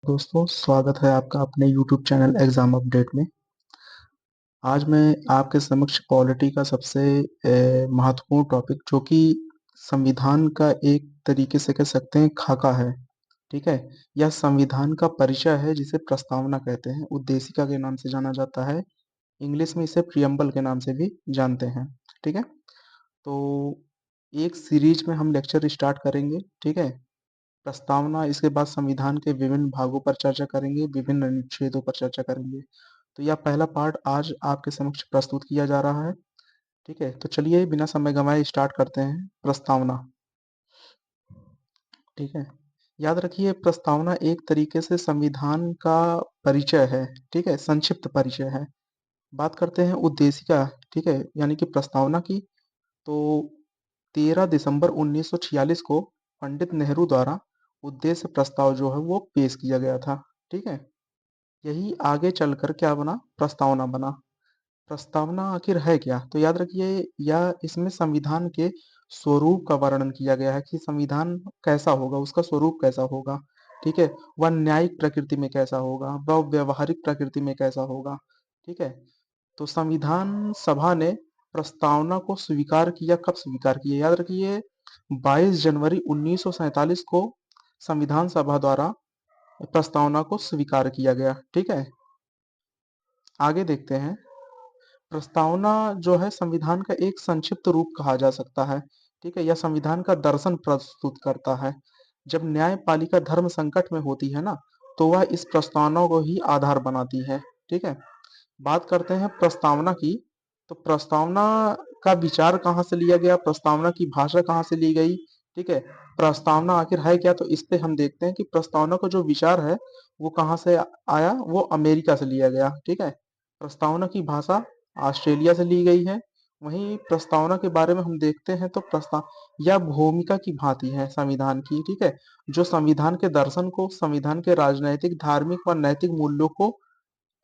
दोस्तों, स्वागत है आपका अपने YouTube चैनल एग्जाम अपडेट में। आज मैं आपके समक्ष पॉलिटी का सबसे महत्वपूर्ण टॉपिक जो कि संविधान का एक तरीके से कह सकते हैं खाका है, ठीक है? यह संविधान का परिचय है जिसे प्रस्तावना कहते हैं, उद्देशिका के नाम से जाना जाता है, इंग्लिश में इसे प्रियम्बल के नाम से भी जानते हैं, ठीक है? तो एक सीरीज में हम लेक्चर स्टार्ट करेंगे, ठीक है? प्रस्तावना, इसके बाद संविधान के विभिन्न भागों पर चर्चा करेंगे, विभिन्न अनुच्छेदों पर चर्चा करेंगे। तो यह पहला पार्ट आज आपके समक्ष प्रस्तुत किया जा रहा है, ठीक है? तो चलिए बिना समय गंवाए स्टार्ट करते हैं। प्रस्तावना, ठीक है? याद रखिए, प्रस्तावना एक तरीके से संविधान का परिचय है, ठीक है? संक्षिप्त परिचय है। बात करते हैं उद्देशिका, ठीक है? यानी कि प्रस्तावना की। तो 13 दिसंबर 1946 को पंडित नेहरू द्वारा उद्देश्य प्रस्ताव जो है वो पेश किया गया था, ठीक है? यही आगे चलकर क्या बना? प्रस्तावना बना। प्रस्तावना आखिर है क्या? तो याद रखिए, यह इसमें संविधान के स्वरूप का वर्णन किया गया है कि संविधान कैसा होगा, उसका स्वरूप कैसा होगा, ठीक है? वह न्यायिक प्रकृति में कैसा होगा, वह व्यवहारिक प्रकृति में कैसा होगा, ठीक है? तो संविधान सभा ने प्रस्तावना को स्वीकार किया। कब स्वीकार किया? याद रखिए, 22 जनवरी 1947 को संविधान सभा द्वारा प्रस्तावना को स्वीकार किया गया, ठीक है? आगे देखते हैं। प्रस्तावना जो है संविधान का एक संक्षिप्त रूप कहा जा सकता है, ठीक है? यह संविधान का दर्शन प्रस्तुत करता है। जब न्यायपालिका धर्म संकट में होती है ना, तो वह इस प्रस्तावना को ही आधार बनाती है, ठीक है? बात करते हैं प्रस्तावना की। तो प्रस्तावना का विचार कहाँ से लिया गया, प्रस्तावना की भाषा कहाँ से ली गई, ठीक है? प्रस्तावना आखिर है क्या? तो इस पे हम देखते हैं कि प्रस्तावना का जो विचार है वो कहाँ से आया, वो अमेरिका से लिया गया, ठीक है? प्रस्तावना की भाषा ऑस्ट्रेलिया से ली गई है। वहीं प्रस्तावना के बारे में हम देखते हैं तो प्रस्ताव यह भूमिका की भांति है संविधान की, ठीक है? जो संविधान के दर्शन को, संविधान के राजनैतिक, धार्मिक व नैतिक मूल्यों को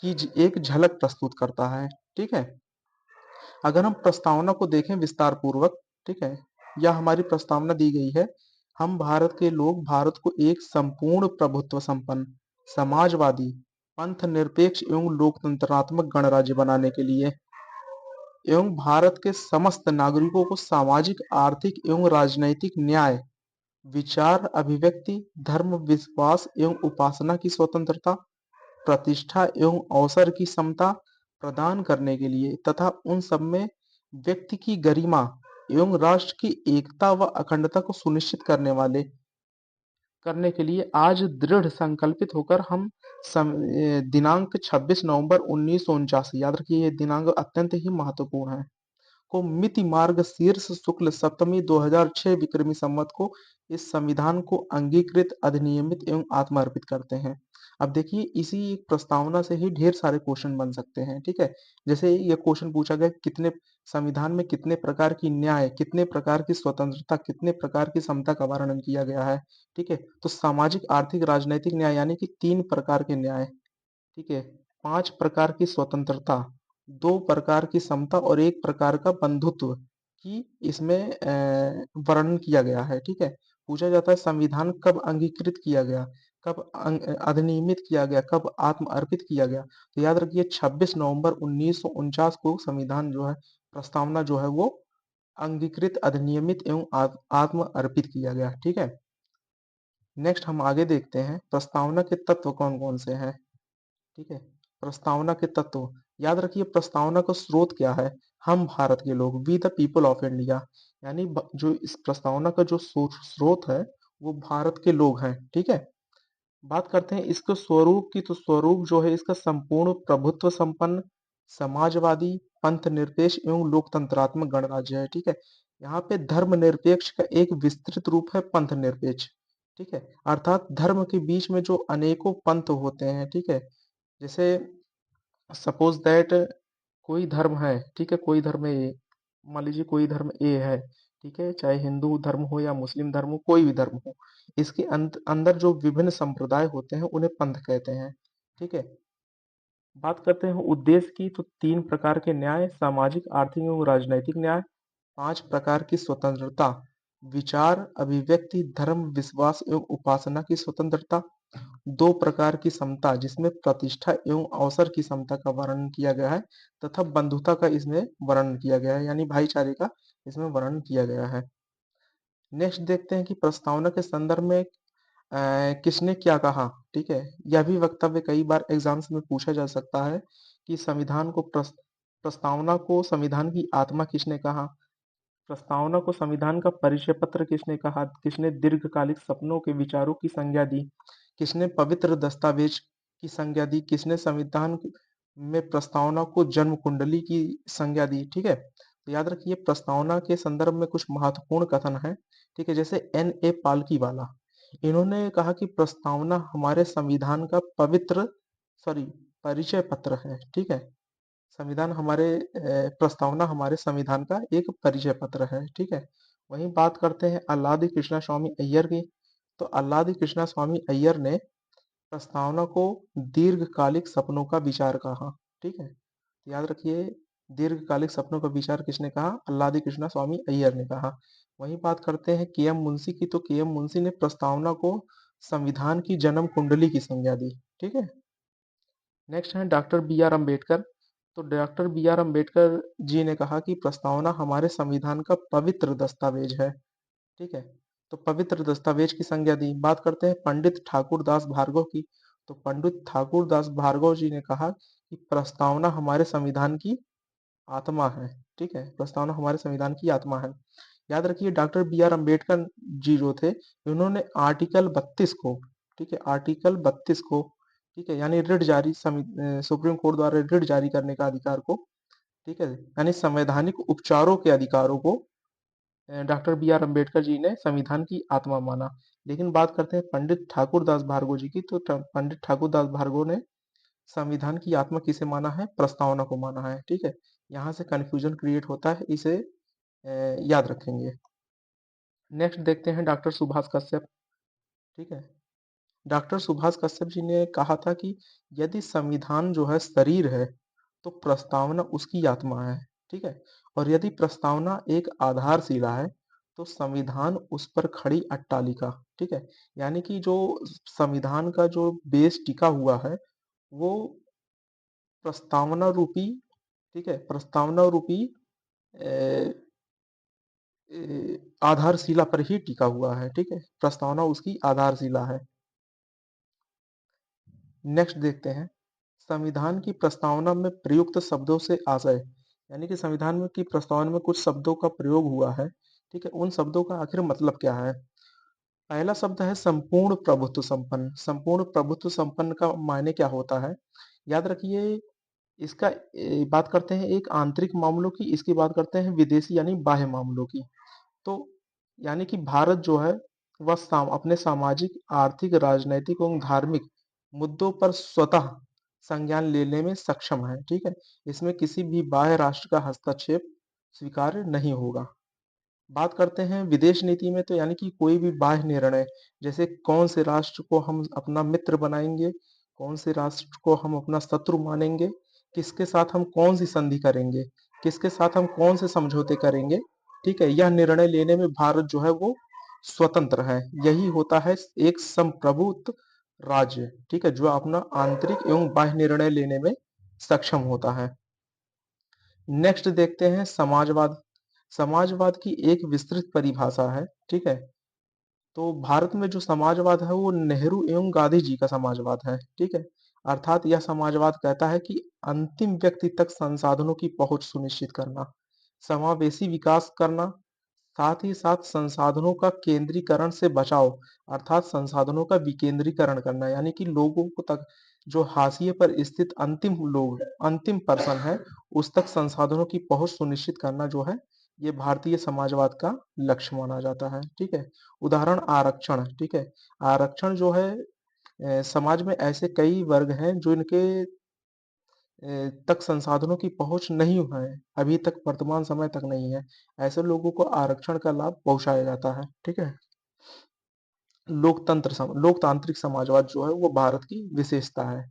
की एक झलक प्रस्तुत करता है, ठीक है? अगर हम प्रस्तावना को देखें विस्तार पूर्वक, ठीक है? यह हमारी प्रस्तावना दी गई है। हम भारत के लोग भारत को एक संपूर्ण प्रभुत्व संपन्न, समाजवादी, पंथ निरपेक्ष एवं लोकतंत्रात्मक गणराज्य बनाने के लिए एवं भारत के समस्त नागरिकों को सामाजिक, आर्थिक एवं राजनैतिक न्याय, विचार अभिव्यक्ति, धर्म विश्वास एवं उपासना की स्वतंत्रता, प्रतिष्ठा एवं अवसर की समता प्रदान करने के लिए तथा उन सब में व्यक्ति की गरिमा एवं राष्ट्र की एकता व अखंडता को सुनिश्चित करने के लिए आज दृढ़ संकल्पित होकर हम दिनांक 26 नवंबर 1949, याद रखिए ये दिनांक अत्यंत ही महत्वपूर्ण है, को मिति मार्ग शीर्ष शुक्ल सप्तमी 2006 विक्रमी संवत को इस संविधान को अंगीकृत, अधिनियमित एवं आत्मार्पित करते हैं। अब देखिए, इसी एक प्रस्तावना से ही ढेर सारे क्वेश्चन बन सकते हैं, ठीक है? जैसे ये क्वेश्चन पूछा गया, कितने संविधान में कितने प्रकार की न्याय, कितने प्रकार की स्वतंत्रता, कितने प्रकार की समता का वर्णन किया गया है, ठीक है? तो सामाजिक, आर्थिक, राजनैतिक न्याय यानी कि 3 प्रकार के न्याय, ठीक है? 5 प्रकार की स्वतंत्रता, 2 प्रकार की समता और 1 प्रकार का बंधुत्व की इसमें वर्णन किया गया है, ठीक है? पूछा जाता है संविधान कब अंगीकृत किया गया, कब अधिनियमित किया गया, कब आत्म अर्पित किया गया? तो याद रखिए 26 नवंबर 1949 को संविधान जो है, प्रस्तावना जो है वो अंगीकृत, अधिनियमित एवं आत्म अर्पित किया गया, ठीक है? नेक्स्ट हम आगे देखते हैं प्रस्तावना के तत्व कौन-कौन से हैं। ठीक है? प्रस्तावना के तत्व, याद रखिए प्रस्तावना का स्रोत क्या है? हम भारत के लोग, we the people of India, यानी जो इस प्रस्तावना का जो स्रोत है वो भारत के लोग हैं, ठीक है? बात करते हैं इसके स्वरूप की। तो स्वरूप जो है इसका संपूर्ण प्रभुत्व संपन्न, समाजवादी, पंथ निरपेक्ष एवं लोकतंत्रात्मक गणराज्य है, ठीक है? यहाँ पे धर्म निरपेक्ष का एक विस्तृत रूप है पंथ निरपेक्ष, ठीक है? अर्थात धर्म के बीच में जो अनेकों पंथ होते हैं, ठीक है? जैसे सपोज दैट कोई धर्म है, ठीक है? कोई धर्म ए, मान लीजिए कोई धर्म ए है, ठीक है? चाहे हिंदू धर्म हो या मुस्लिम धर्म हो, कोई भी धर्म हो, इसके अंदर जो विभिन्न संप्रदाय होते हैं उन्हें पंथ कहते हैं, ठीक है? बात करते हैं उद्देश्य की। तो 3 प्रकार के न्याय, सामाजिक, आर्थिक एवं राजनैतिक न्याय, 5 प्रकार की स्वतंत्रता, विचार अभिव्यक्ति, धर्म विश्वास एवं उपासना की स्वतंत्रता, दो प्रकार की समता जिसमें प्रतिष्ठा एवं अवसर की समता का वर्णन किया गया है तथा बंधुता का इसमें वर्णन किया गया है, यानी भाईचारे का इसमें वर्णन किया गया है। नेक्स्ट देखते हैं कि प्रस्तावना के संदर्भ में किसने क्या कहा। ठीक है, यह भी वक्तव्य कई बार एग्जाम्स में पूछा जा सकता है कि प्रस्तावना को संविधान की आत्मा किसने कहा, प्रस्तावना को संविधान का परिचय पत्र किसने कहा, किसने दीर्घकालिक सपनों के विचारों की संज्ञा दी, किसने पवित्र दस्तावेज की संज्ञा दी, किसने संविधान में प्रस्तावना को जन्म कुंडली की संज्ञा दी। ठीक है, तो याद रखिए प्रस्तावना के संदर्भ में कुछ महत्वपूर्ण कथन है। ठीक है, जैसे N.A. पालकी वाला, इन्होंने कहा कि प्रस्तावना हमारे संविधान का पवित्र सॉरी परिचय पत्र है। ठीक है, प्रस्तावना हमारे संविधान का एक परिचय पत्र है। ठीक है, वहीं बात करते हैं अल्लादी कृष्णा स्वामी अय्यर की। तो अल्लादी कृष्णा स्वामी अय्यर ने प्रस्तावना को दीर्घकालिक सपनों का विचार कहा। ठीक है, तो याद रखिए दीर्घकालिक सपनों का विचार किसने कहा, अल्लादी कृष्णा स्वामी अय्यर ने कहा। वहीं बात करते हैं के एम मुंशी की। तो के एम मुंशी ने प्रस्तावना को संविधान की जन्म कुंडली की संज्ञा दी। ठीक है, नेक्स्ट है डॉक्टर बी आर अम्बेडकर। तो doctor B R Ambedkar ji ने कहा कि प्रस्तावना हमारे संविधान का पवित्र दस्तावेज है। ठीक है, तो पवित्र दस्तावेज की संज्ञा दी। बात करते हैं पंडित ठाकुर दास भार्गव की। तो पंडित ठाकुर दास भार्गव जी ने कहा कि प्रस्तावना हमारे संविधान की आत्मा है। ठीक है, प्रस्तावना हमारे संविधान की आत्मा है। याद रखिए डॉक्टर बी आर अम्बेडकर जी जो थे, इन्होंने आर्टिकल 32 को, ठीक है, आर्टिकल 32 को, ठीक है, यानी सुप्रीम कोर्ट द्वारा रिट जारी करने का अधिकार को, ठीक है, यानी संवैधानिक उपचारों के अधिकारों को doctor B R Ambedkar ji ने संविधान की आत्मा माना। लेकिन बात करते हैं पंडित ठाकुर दास भार्गव जी की। तो पंडित ठाकुर दास भार्गव ने संविधान की आत्मा किसे माना है, प्रस्तावना को माना है। ठीक है, यहाँ से कंफ्यूजन क्रिएट होता है, इसे याद रखेंगे। नेक्स्ट देखते हैं डॉक्टर सुभाष कश्यप। ठीक है, डॉक्टर सुभाष कश्यप जी ने कहा था कि यदि संविधान जो है शरीर है तो प्रस्तावना उसकी आत्मा है। ठीक है, और यदि प्रस्तावना एक आधारशिला है तो संविधान उस पर खड़ी अट्टालिका। ठीक है, यानी कि जो संविधान का जो बेस टिका हुआ है वो प्रस्तावना रूपी, ठीक है, प्रस्तावना रूपी आधारशिला पर ही टिका हुआ है। ठीक है, प्रस्तावना उसकी आधारशिला है। नेक्स्ट देखते हैं संविधान की प्रस्तावना में प्रयुक्त शब्दों से आशय, यानी कि संविधान में की प्रस्तावना में कुछ शब्दों का प्रयोग हुआ है। ठीक है, उन शब्दों का आखिर मतलब क्या है। पहला शब्द है संपूर्ण प्रभुत्व संपन्न। संपूर्ण प्रभुत्व संपन्न का मायने क्या होता है, याद रखिए इसका बात करते हैं एक आंतरिक मामलों की, इसकी बात करते हैं विदेशी यानी बाह्य मामलों की। तो यानी कि भारत जो है वह अपने सामाजिक, आर्थिक, राजनैतिक एवं धार्मिक मुद्दों पर स्वतः संज्ञान लेने में सक्षम है। ठीक है, इसमें किसी भी बाह्य राष्ट्र का हस्तक्षेप स्वीकार्य नहीं होगा। बात करते हैं विदेश नीति में। तो यानी कि कोई भी बाह्य निर्णय, जैसे कौन से राष्ट्र को हम अपना मित्र बनाएंगे, कौन से राष्ट्र को हम अपना शत्रु मानेंगे, किसके साथ हम कौन सी संधि करेंगे, किसके साथ हम कौन से समझौते करेंगे, ठीक है, यह निर्णय लेने में भारत जो है वो स्वतंत्र है। यही होता है एक संप्रभुत्व राज्य। ठीक है, जो अपना आंतरिक एवं बाह्य निर्णय लेने में सक्षम होता है। नेक्स्ट देखते हैं समाजवाद। समाजवाद की एक विस्तृत परिभाषा है। ठीक है, तो भारत में जो समाजवाद है वो नेहरू एवं गांधी जी का समाजवाद है। ठीक है, अर्थात यह समाजवाद कहता है कि अंतिम व्यक्ति तक संसाधनों की पहुंच सुनिश्चित करना, समावेशी विकास करना, साथ ही साथ संसाधनों का केंद्रीकरण से बचाव, अर्थात संसाधनों का विकेंद्रीकरण करना, यानी कि लोगों को तक जो हाशिए पर स्थित अंतिम पर्सन है उस तक संसाधनों की पहुंच सुनिश्चित करना जो है ये भारतीय समाजवाद का लक्ष्य माना जाता है। ठीक है, उदाहरण आरक्षण। ठीक है, आरक्षण जो है समाज में ऐसे कई वर्ग हैं जो इनके तक संसाधनों की पहुंच नहीं है, अभी तक वर्तमान समय तक नहीं है। ऐसे लोगों को आरक्षण का लाभ पहुंचाया जाता है। ठीक है, लोकतांत्रिक समाजवाद जो है वो भारत की विशेषता है।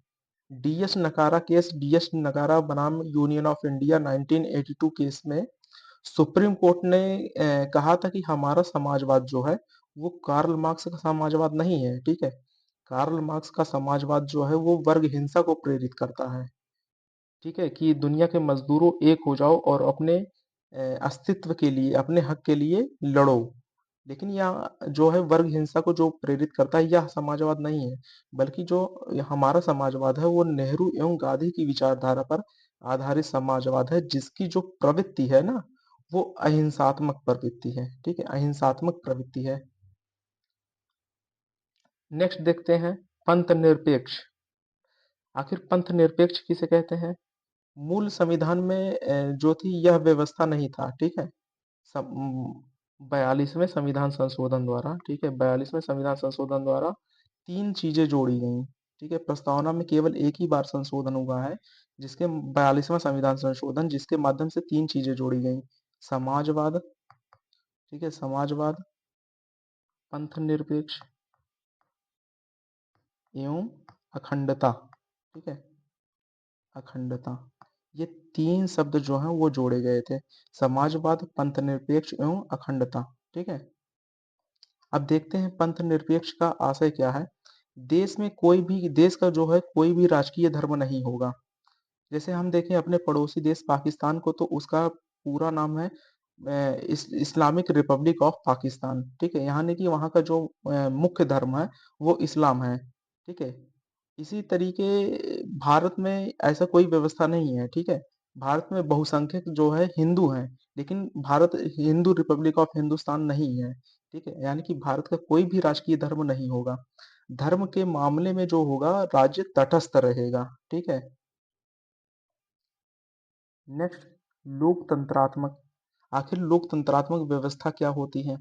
डीएस नकारा केस, डीएस नकारा बनाम यूनियन ऑफ इंडिया 1982 केस में सुप्रीम कोर्ट ने कहा था कि हमारा समाजवाद जो है वो कार्ल मार्क्स का समाजवाद नहीं है। ठीक है, कार्ल मार्क्स का समाजवाद जो है वो वर्ग हिंसा को प्रेरित करता है, ठीक है? कि दुनिया के मज़दूरों एक हो जाओ और अपने अस्तित्व के लिए, अपने हक के लिए लड़ो। लेकिन यहाँ जो है वर्ग हिंसा को जो प्रेरित करता है यह समाजवाद नहीं है, बल्कि जो हमारा समाजवाद है वो नेहरू एवं गांधी की विचारधारा पर आधारित समाजवाद है, जिसकी जो प्रवृत्ति है ना, वो अहिंसात्मक प्रवृत्ति है, ठीक है? अहिंसात्मक प्रवृत्ति है। नेक्स्ट देखते हैं पंथ निरपेक्ष। आखिर पंथ निरपेक्ष किसे कहते हैं? मूल संविधान में जो थी यह व्यवस्था नहीं था, ठीक है? 42वें संविधान संशोधन द्वारा, ठीक है, 42वें संविधान संशोधन द्वारा तीन चीजें जोड़ी गई, ठीक है? प्रस्तावना में केवल एक ही बार संशोधन हुआ है, जिसके 42वां संविधान संशोधन, जिसके माध्यम से तीन चीजें जोड़ी गई। समाजवाद, ठीक है, समाजवाद, पंथ निरपेक्ष एवं अखंडता, ठीक है, अखंडता। ये तीन शब्द जो हैं वो जोड़े गए थे, समाजवाद, पंथ निरपेक्ष एवं अखंडता, ठीक है? अब देखते हैं पंथ निरपेक्ष का आशय क्या है। देश में कोई भी, देश का जो है कोई भी राजकीय धर्म नहीं होगा। जैसे हम देखें अपने पड़ोसी देश पाकिस्तान को, तो उसका पूरा नाम है इस्लामिक रिपब्लिक ऑफ पाकिस्तान, ठीक है? यानी कि वहाँ का जो मुख्य धर्म है वो इस्लाम है, ठीक है? इसी तरीके भारत में ऐसा कोई व्यवस्था नहीं है, ठीक है? भारत में बहुसंख्यक जो है हिंदू हैं, लेकिन भारत हिंदू रिपब्लिक ऑफ हिंदुस्तान नहीं है, ठीक है? यानी कि भारत का कोई भी राजकीय धर्म नहीं होगा। धर्म के मामले में जो होगा राज्य तटस्थ रहेगा, ठीक है? नेक्स्ट, लोकतंत्रात्मक। आखिर लोकतंत्रात्मक व्यवस्था क्या होती है?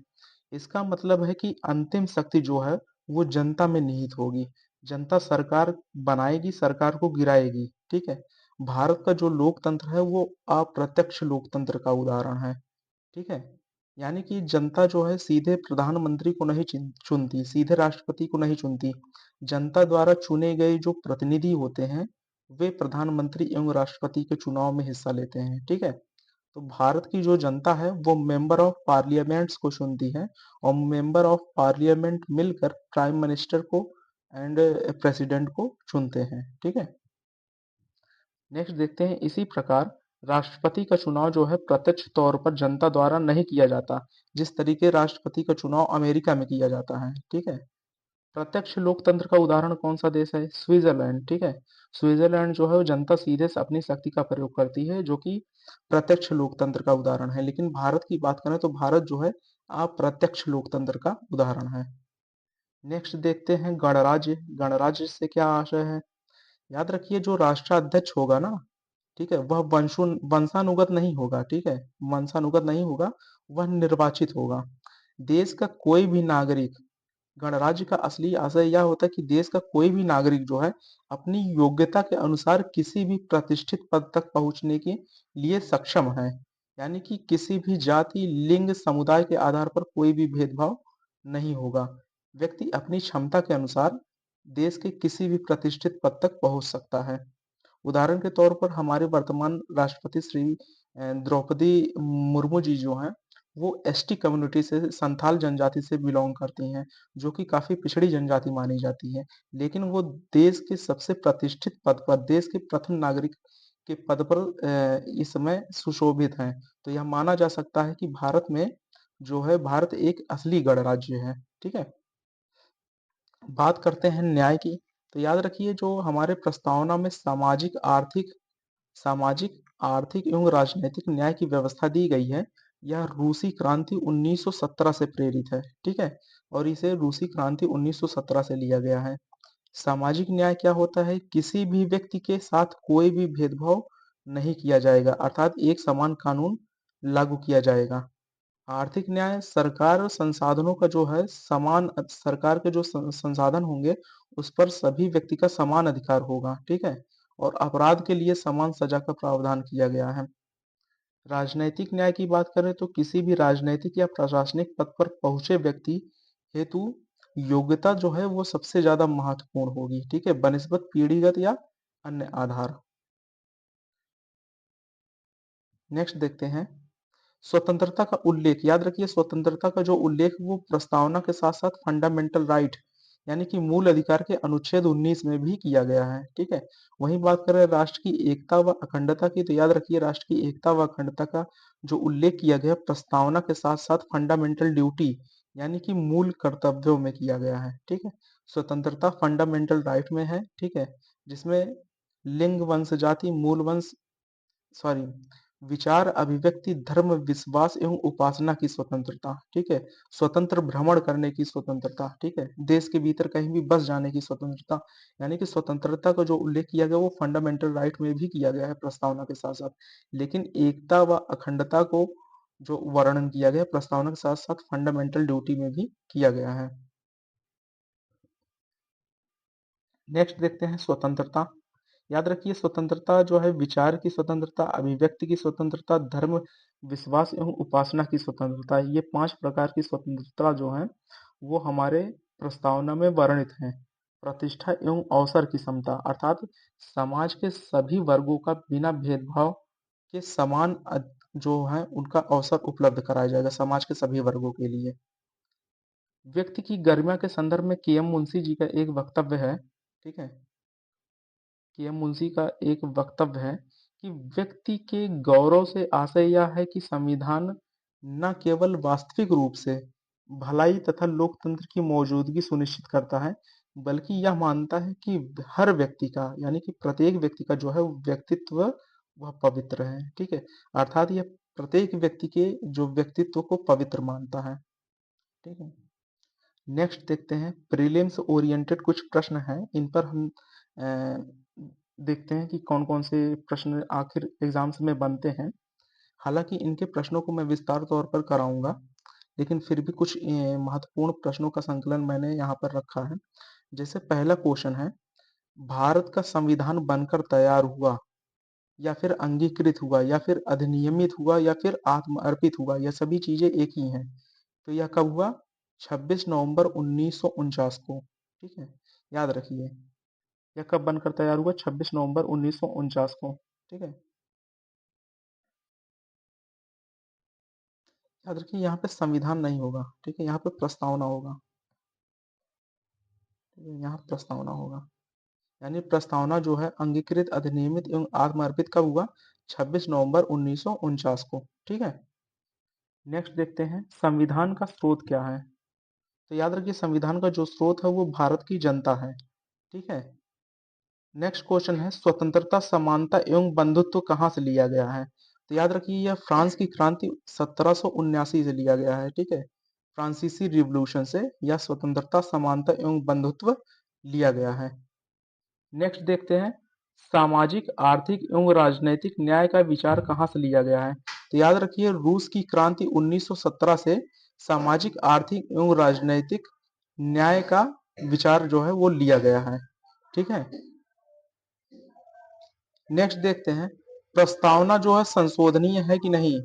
इसका मतलब है कि अंतिम शक्ति जो है वो जनता में निहित होगी। जनता सरकार बनाएगी, सरकार को गिराएगी, ठीक है? भारत का जो लोकतंत्र है वो अप्रत्यक्ष लोकतंत्र का उदाहरण है, ठीक है? यानी कि जनता जो है सीधे प्रधानमंत्री को नहीं चुनती, सीधे राष्ट्रपति को नहीं चुनती। जनता द्वारा चुने गए जो प्रतिनिधि होते हैं, वे प्रधानमंत्री एवं राष्ट्रपति के चुनाव में हिस्सा लेते हैं, ठीक है? तो भारत की जो जनता है वो मेंबर ऑफ पार्लियामेंट्स को चुनती है, और मेंबर ऑफ पार्लियामेंट मिलकर प्राइम मिनिस्टर को एंड प्रेसिडेंट को चुनते हैं, ठीक है? नेक्स्ट देखते हैं, इसी प्रकार राष्ट्रपति का चुनाव जो है प्रत्यक्ष तौर पर जनता द्वारा नहीं किया जाता, जिस तरीके राष्ट्रपति का चुनाव अमेरिका में किया जाता है, ठीक है? प्रत्यक्ष लोकतंत्र का उदाहरण कौन सा देश है? स्विट्जरलैंड, ठीक है? स्विट्जरलैंड जो है वो जनता सीधे से अपनी शक्ति का प्रयोग करती है, जो कि प्रत्यक्ष लोकतंत्र का उदाहरण है। लेकिन भारत की बात करें तो भारत जो है अप्रत्यक्ष लोकतंत्र का उदाहरण है। नेक्स्ट देखते हैं गणराज्य। गणराज्य से क्या आशय है? याद रखिए जो राष्ट्राध्यक्ष होगा ना, ठीक है, वह वंशानुगत नहीं होगा, ठीक है? वंशानुगत नहीं होगा, वह निर्वाचित होगा। देश का कोई भी नागरिक, गणराज्य का असली आशय यह होता है कि देश का कोई भी नागरिक जो है अपनी योग्यता के अनुसार किसी भी प्रतिष्ठित पद तक पहुंचने के लिए सक्षम है। यानी कि किसी भी जाति, लिंग, समुदाय के आधार पर कोई भी भेदभाव नहीं होगा। व्यक्ति अपनी क्षमता के अनुसार देश के किसी भी प्रतिष्ठित पद तक पहुंच सकता है। उदाहरण के तौर पर हमारे वर्तमान राष्ट्रपति श्री द्रौपदी मुर्मू जी जो हैं, वो एसटी कम्युनिटी से, संथाल जनजाति से बिलोंग करती हैं, जो कि काफी पिछड़ी जनजाति मानी जाती है। लेकिन वो देश के सबसे प्रतिष्ठित पद पर, देश के प्रथम नागरिक के पद पर इस समय सुशोभित हैं। तो यह माना जा सकता है कि भारत में जो है, भारत एक असली गणराज्य है, ठीक है? बात करते हैं न्याय की। तो याद रखिए जो हमारे प्रस्तावना में सामाजिक, आर्थिक एवं राजनैतिक न्याय की व्यवस्था दी गई है, यह रूसी क्रांति 1917 से प्रेरित है, ठीक है? और इसे रूसी क्रांति 1917 से लिया गया है। सामाजिक न्याय क्या होता है? किसी भी व्यक्ति के साथ कोई भी भेदभाव नहीं किया जाएगा, अर्थात एक समान कानून लागू किया जाएगा। आर्थिक न्याय, सरकार संसाधनों का जो है समान, सरकार के जो संसाधन होंगे उस पर सभी व्यक्ति का समान अधिकार होगा, ठीक है? और अपराध के लिए समान सजा का प्रावधान किया गया है। राजनैतिक न्याय की बात करें तो किसी भी राजनैतिक या प्रशासनिक पद पर पहुंचे व्यक्ति हेतु योग्यता जो है वो सबसे ज्यादा महत्वपूर्ण होगी, ठीक है, बनिस्बत पीढ़ीगत या अन्य आधार। नेक्स्ट देखते हैं स्वतंत्रता का उल्लेख। याद रखिए स्वतंत्रता का जो उल्लेख वो प्रस्तावना के साथ साथ फंडामेंटल राइट, यानी कि मूल अधिकार के अनुच्छेद 19 में भी किया गया है, ठीक है। वहीं बात करें राष्ट्र की एकता व अखंडता की, तो याद रखिए राष्ट्र की एकता व अखंडता का जो उल्लेख किया गया प्रस्तावना के साथ साथ फंडामेंटल ड्यूटी यानी कि मूल कर्तव्यों में किया गया है, ठीक है। स्वतंत्रता फंडामेंटल राइट में है, ठीक है, जिसमें लिंग, वंश, जाति, मूल वंश, सॉरी, विचार, अभिव्यक्ति, धर्म, विश्वास एवं उपासना की स्वतंत्रता, ठीक है। स्वतंत्र भ्रमण करने की स्वतंत्रता, ठीक है। देश के भीतर कहीं भी बस जाने की स्वतंत्रता, यानी कि स्वतंत्रता का जो उल्लेख किया गया वो फंडामेंटल राइट में भी किया गया है प्रस्तावना के साथ साथ। लेकिन एकता व अखंडता को जो वर्णन किया गया प्रस्तावना के साथ साथ फंडामेंटल ड्यूटी में भी किया गया है। नेक्स्ट देखते हैं स्वतंत्रता। याद रखिए स्वतंत्रता जो है विचार की स्वतंत्रता, अभिव्यक्ति की स्वतंत्रता, धर्म, विश्वास एवं उपासना की स्वतंत्रता, ये 5 प्रकार की स्वतंत्रता जो है वो हमारे प्रस्तावना में वर्णित हैं। प्रतिष्ठा एवं अवसर की समता अर्थात समाज के सभी वर्गों का बिना भेदभाव के समान जो है उनका अवसर उपलब्ध कराया जाएगा समाज के सभी वर्गों के लिए। व्यक्ति की गरिमा के संदर्भ में के एम मुंशी जी का एक वक्तव्य है, ठीक है। के एम मुंशी का एक वक्तव्य है कि व्यक्ति के गौरव से आशय यह है कि संविधान न केवल वास्तविक रूप से भलाई तथा लोकतंत्र की मौजूदगी सुनिश्चित करता है, बल्कि यह मानता है कि हर व्यक्ति का यानी कि प्रत्येक व्यक्ति का जो है व्यक्तित्व वह पवित्र है, ठीक है। अर्थात यह प्रत्येक व्यक्ति के जो व्यक्तित्व को पवित्र मानता है, ठीक है। नेक्स्ट देखते हैं प्रीलिम्स ओरिएंटेड कुछ प्रश्न हैं, इन पर हम देखते हैं कि कौन कौन से प्रश्न आखिर एग्जाम्स में बनते हैं। हालांकि इनके प्रश्नों को मैं विस्तार तौर पर कराऊंगा, लेकिन फिर भी कुछ महत्वपूर्ण प्रश्नों का संकलन मैंने यहाँ पर रखा है। जैसे पहला क्वेश्चन है, भारत का संविधान बनकर तैयार हुआ या फिर अंगीकृत हुआ या फिर अधिनियमित हुआ या फिर आत्मअर्पित हुआ, यह सभी चीजें एक ही हैं। तो यह कब हुआ? 26 नवंबर 1949 को, ठीक है। याद रखिए यह कब बनकर तैयार हुआ? 26 नवंबर 1949 को, ठीक है। याद रखिए यहाँ पे संविधान नहीं होगा, ठीक है, यहाँ पे प्रस्तावना होगा, ठीक है, यहाँ प्रस्तावना होगा। यानी प्रस्तावना जो है अंगीकृत, अधिनियमित एवं आत्मअर्पित कब हुआ? 26 नवंबर 1949 को, ठीक है। नेक्स्ट देखते हैं संविधान का स्रोत क्या है। तो याद रखिए संविधान का जो स्रोत है वो भारत की जनता है, ठीक है। नेक्स्ट क्वेश्चन है स्वतंत्रता, समानता एवं बंधुत्व कहाँ से लिया गया है। तो याद रखिए यह फ्रांस की क्रांति 1779 से लिया गया है, ठीक है। फ्रांसीसी रिवॉल्यूशन से यह स्वतंत्रता, समानता एवं बंधुत्व लिया गया है। नेक्स्ट देखते हैं सामाजिक, आर्थिक एवं राजनैतिक न्याय का विचार कहाँ से लिया गया है। तो याद रखिए रूस की क्रांति 1917 से सामाजिक, आर्थिक एवं राजनैतिक न्याय का विचार जो है वो लिया गया है, ठीक है। नेक्स्ट देखते हैं प्रस्तावना जो है संशोधनीय है कि नहीं,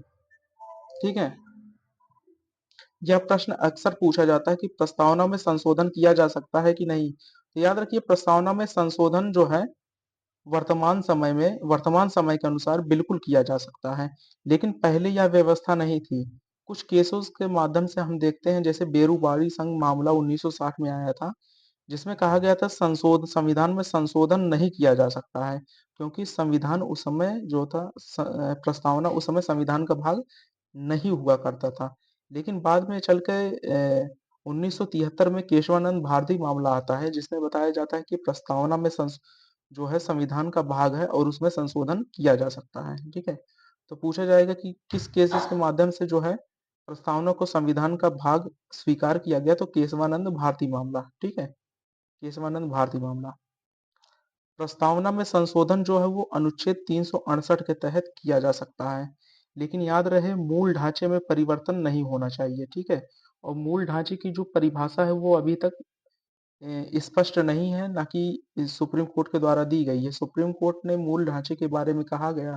ठीक है। यह प्रश्न अक्सर पूछा जाता है कि प्रस्तावना में संशोधन किया जा सकता है कि नहीं। तो याद रखिए प्रस्तावना में संशोधन जो है वर्तमान समय के अनुसार बिल्कुल किया जा सकता है, लेकिन पहले यह व्यवस्था नहीं थी। कुछ केसों के माध्यम से हम देखते हैं, जैसे बेरूबारी संघ मामला 1960 में आया था, जिसमें कहा गया था संविधान में संशोधन नहीं किया जा सकता है, क्योंकि संविधान उस समय जो था प्रस्तावना उस समय संविधान का भाग नहीं हुआ करता था। लेकिन बाद में चल के 1973 में केशवानंद भारती मामला आता है, जिसमें बताया जाता है कि प्रस्तावना में जो है संविधान का भाग है और उसमें संशोधन किया जा सकता है, ठीक है। तो पूछा जाएगा कि किस केसेस के माध्यम से जो है प्रस्तावना को संविधान का भाग स्वीकार किया गया, तो केशवानंद भारती मामला, ठीक है, केशवानंद भारती मामला। प्रस्तावना में संशोधन जो है वो अनुच्छेद 368 के तहत किया जा सकता है, लेकिन याद रहे मूल ढांचे में परिवर्तन नहीं होना चाहिए, ठीक है। और मूल ढांचे की जो परिभाषा है वो अभी तक स्पष्ट नहीं है, ना कि सुप्रीम कोर्ट के द्वारा दी गई है। सुप्रीम कोर्ट ने मूल ढांचे के बारे में कहा गया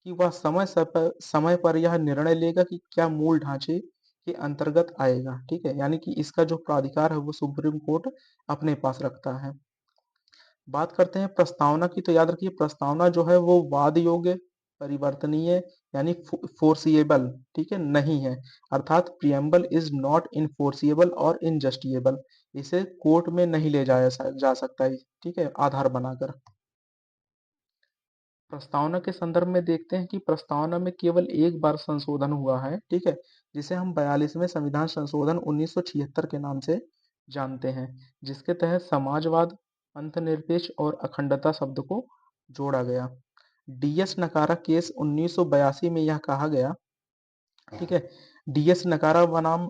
कि वह समय पर यह निर्णय लेगा कि क्या मूल ढांचे के अंतर्गत आएगा, ठीक है। यानी कि इसका जो प्राधिकार है वो सुप्रीम कोर्ट अपने पास रखता है। बात करते हैं प्रस्तावना की, तो याद रखिए प्रस्तावना जो है वो वाद योग्य, परिवर्तनीय यानी फोर्सिएबल, ठीक है, नहीं है। अर्थात प्रियम्बल इज नॉट इनफोर्सिएबल और इनजस्टिएबल। इसे कोर्ट में नहीं ले जाया जा सकता है, ठीक है, आधार बनाकर। प्रस्तावना के संदर्भ में देखते हैं कि प्रस्तावना में केवल एक बार संशोधन हुआ है, ठीक है, जिसे हम 42वें संविधान संशोधन 1976 के नाम से जानते हैं, जिसके तहत समाजवाद, अंतर्निरपेक्ष और अखंडता शब्द को जोड़ा गया। डीएस नकारा केस 1982 में यह कहा गया, ठीक है, डीएस नकारा बनाम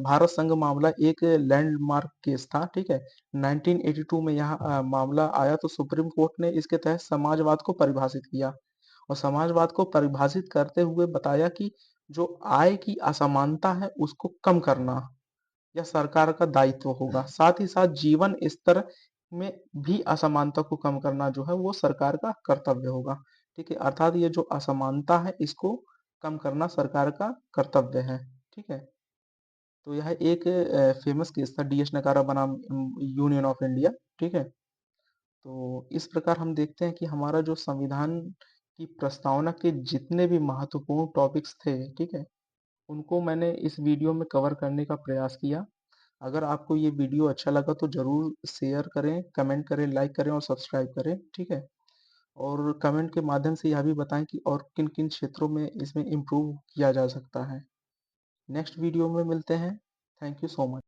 भारत संघ मामला एक लैंडमार्क केस था, ठीक है। 1982 में यह मामला आया तो सुप्रीम कोर्ट ने इसके तहत समाजवाद को परिभाषित किया और समाजवाद को परिभाषित करते हुए बताया कि जो आय की असमानता है उसको कम करना यह सरकार का दायित्व होगा। साथ ही साथ जीवन स्तर में भी असमानता को कम करना जो है वो सरकार का कर्तव्य होगा, ठीक है। अर्थात ये जो असमानता है इसको कम करना सरकार का कर्तव्य है, ठीक है। तो यह एक फेमस केस था डीएस नकारा बनाम यूनियन ऑफ इंडिया, ठीक है। तो इस प्रकार हम देखते हैं कि हमारा जो संविधान की प्रस्तावना के जितने भी महत्वपूर्ण टॉपिक्स थे, ठीक है, उनको मैंने इस वीडियो में कवर करने का प्रयास किया। अगर आपको ये वीडियो अच्छा लगा तो ज़रूर शेयर करें, कमेंट करें, लाइक करें और सब्सक्राइब करें, ठीक है। और कमेंट के माध्यम से यह भी बताएं कि और किन-किन क्षेत्रों में इसमें इम्प्रूव किया जा सकता है। नेक्स्ट वीडियो में मिलते हैं। Thank you so much.